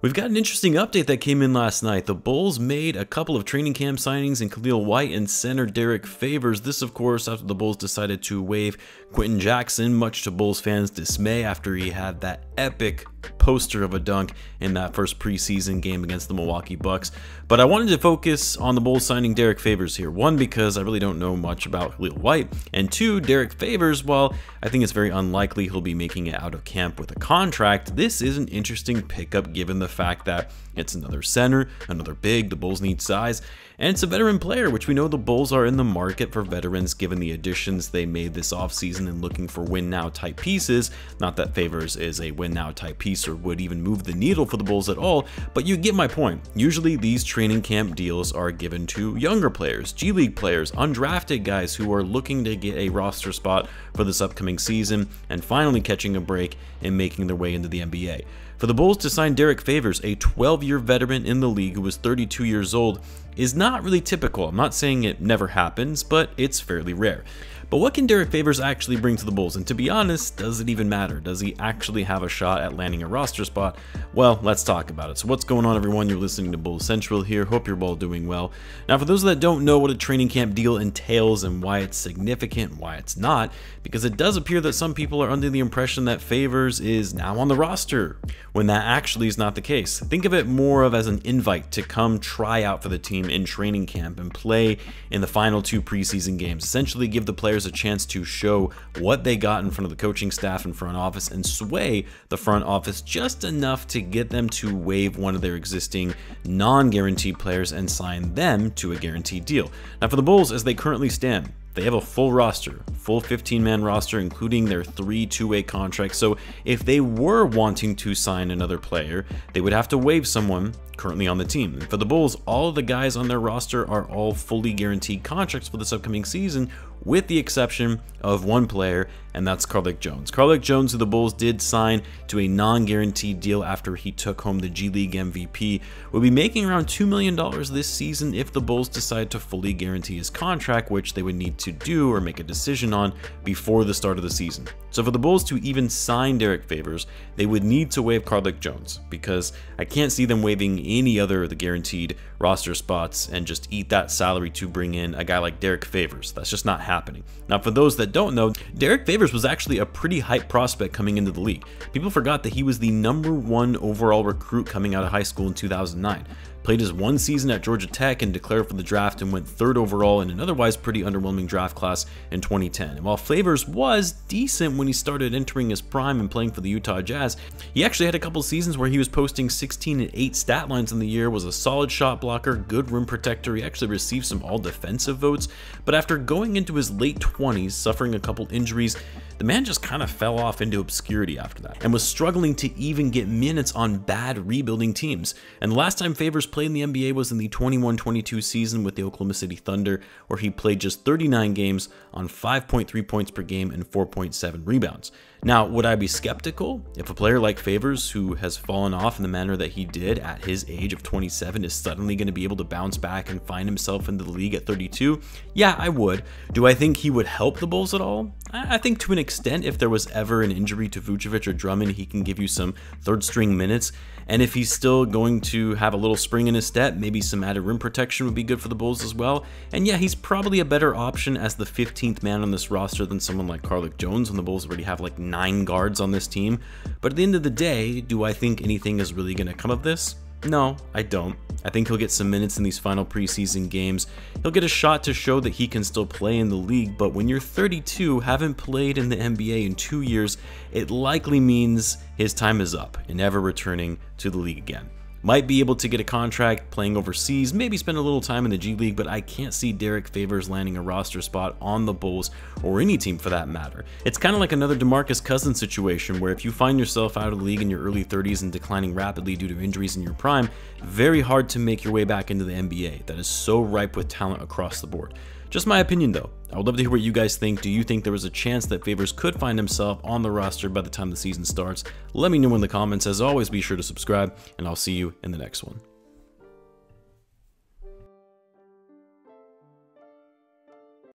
We've got an interesting update that came in last night. The Bulls made a couple of training camp signings in Khalil White and center Derrick Favors. This, of course, after the Bulls decided to waive Quentin Jackson, much to Bulls fans' dismay after he had that epic poster of a dunk in that first preseason game against the Milwaukee Bucks. But I wanted to focus on the Bulls signing Derrick Favors here. One, because I really don't know much about Khalil White, and two, Derrick Favors, while I think it's very unlikely he'll be making it out of camp with a contract, this is an interesting pickup given the fact that it's another center, another big, the Bulls need size, and it's a veteran player, which we know the Bulls are in the market for veterans given the additions they made this offseason and looking for win-now type pieces. Not that Favors is a win-now type piece or would even move the needle for the Bulls at all, but you get my point. Usually these training camp deals are given to younger players, G League players, undrafted guys who are looking to get a roster spot for this upcoming season and finally catching a break and making their way into the NBA. For the Bulls to sign Derrick Favors, a 12-year veteran in the league who was 32 years old, is not really typical. I'm not saying it never happens, but it's fairly rare. But what can Derrick Favors actually bring to the Bulls? And to be honest, does it even matter? Does he actually have a shot at landing a roster spot? Well, let's talk about it. So what's going on, everyone? You're listening to Bulls Central here. Hope you're all doing well. Now, for those that don't know what a training camp deal entails and why it's significant and why it's not, because it does appear that some people are under the impression that Favors is now on the roster, when that actually is not the case. Think of it more of as an invite to come try out for the team in training camp and play in the final 2 preseason games. Essentially give the players a chance to show what they got in front of the coaching staff and front office and sway the front office just enough to get them to waive one of their existing non-guaranteed players and sign them to a guaranteed deal. Now for the Bulls, as they currently stand, they have a full roster, full 15-man roster, including their 3 two-way contracts. So if they were wanting to sign another player, they would have to waive someone currently on the team. And for the Bulls, all of the guys on their roster are all fully guaranteed contracts for this upcoming season, with the exception of one player, and that's Carlik Jones. Carlik Jones, who the Bulls did sign to a non-guaranteed deal after he took home the G League MVP, will be making around $2 million this season if the Bulls decide to fully guarantee his contract, which they would need to do or make a decision on before the start of the season. So for the Bulls to even sign Derrick Favors, they would need to waive Carlik Jones, because I can't see them waiving any other of the guaranteed roster spots and just eat that salary to bring in a guy like Derrick Favors. That's just not happening. Now for those that don't know, Derrick Favors was actually a pretty hype prospect coming into the league. People forgot that he was the #1 overall recruit coming out of high school in 2009. Played his 1 season at Georgia Tech and declared for the draft and went 3rd overall in an otherwise pretty underwhelming draft class in 2010. And while Favors was decent when he started entering his prime and playing for the Utah Jazz, he actually had a couple seasons where he was posting 16 and 8 stat lines in the year, was a solid shot blocker, good rim protector. He actually received some all-defensive votes, but after going into his late 20s, suffering a couple injuries, the man just kind of fell off into obscurity after that and was struggling to even get minutes on bad rebuilding teams. And the last time Favors played in the NBA was in the 21-22 season with the Oklahoma City Thunder, where he played just 39 games on 5.3 points per game and 4.7 rebounds. Now, would I be skeptical if a player like Favors, who has fallen off in the manner that he did at his age of 27, is suddenly going to be able to bounce back and find himself into the league at 32? Yeah, I would. Do I think he would help the Bulls at all? I think to an extent, if there was ever an injury to Vucevic or Drummond, he can give you some 3rd-string minutes. And if he's still going to have a little spring in his step, maybe some added rim protection would be good for the Bulls as well. And yeah, he's probably a better option as the 15th man on this roster than someone like Carlik Jones, when the Bulls already have like 9 guards on this team. But at the end of the day, do I think anything is really going to come of this? No, I don't. I think he'll get some minutes in these final preseason games. He'll get a shot to show that he can still play in the league, but when you're 32, haven't played in the NBA in 2 years, it likely means his time is up and never returning to the league again. Might be able to get a contract playing overseas, maybe spend a little time in the G League, but I can't see Derrick Favors landing a roster spot on the Bulls or any team for that matter. It's kind of like another DeMarcus Cousins situation where if you find yourself out of the league in your early 30s and declining rapidly due to injuries in your prime, very hard to make your way back into the NBA. That is so ripe with talent across the board. Just my opinion though. I would love to hear what you guys think. Do you think there was a chance that Favors could find himself on the roster by the time the season starts? Let me know in the comments. As always, be sure to subscribe, and I'll see you in the next one.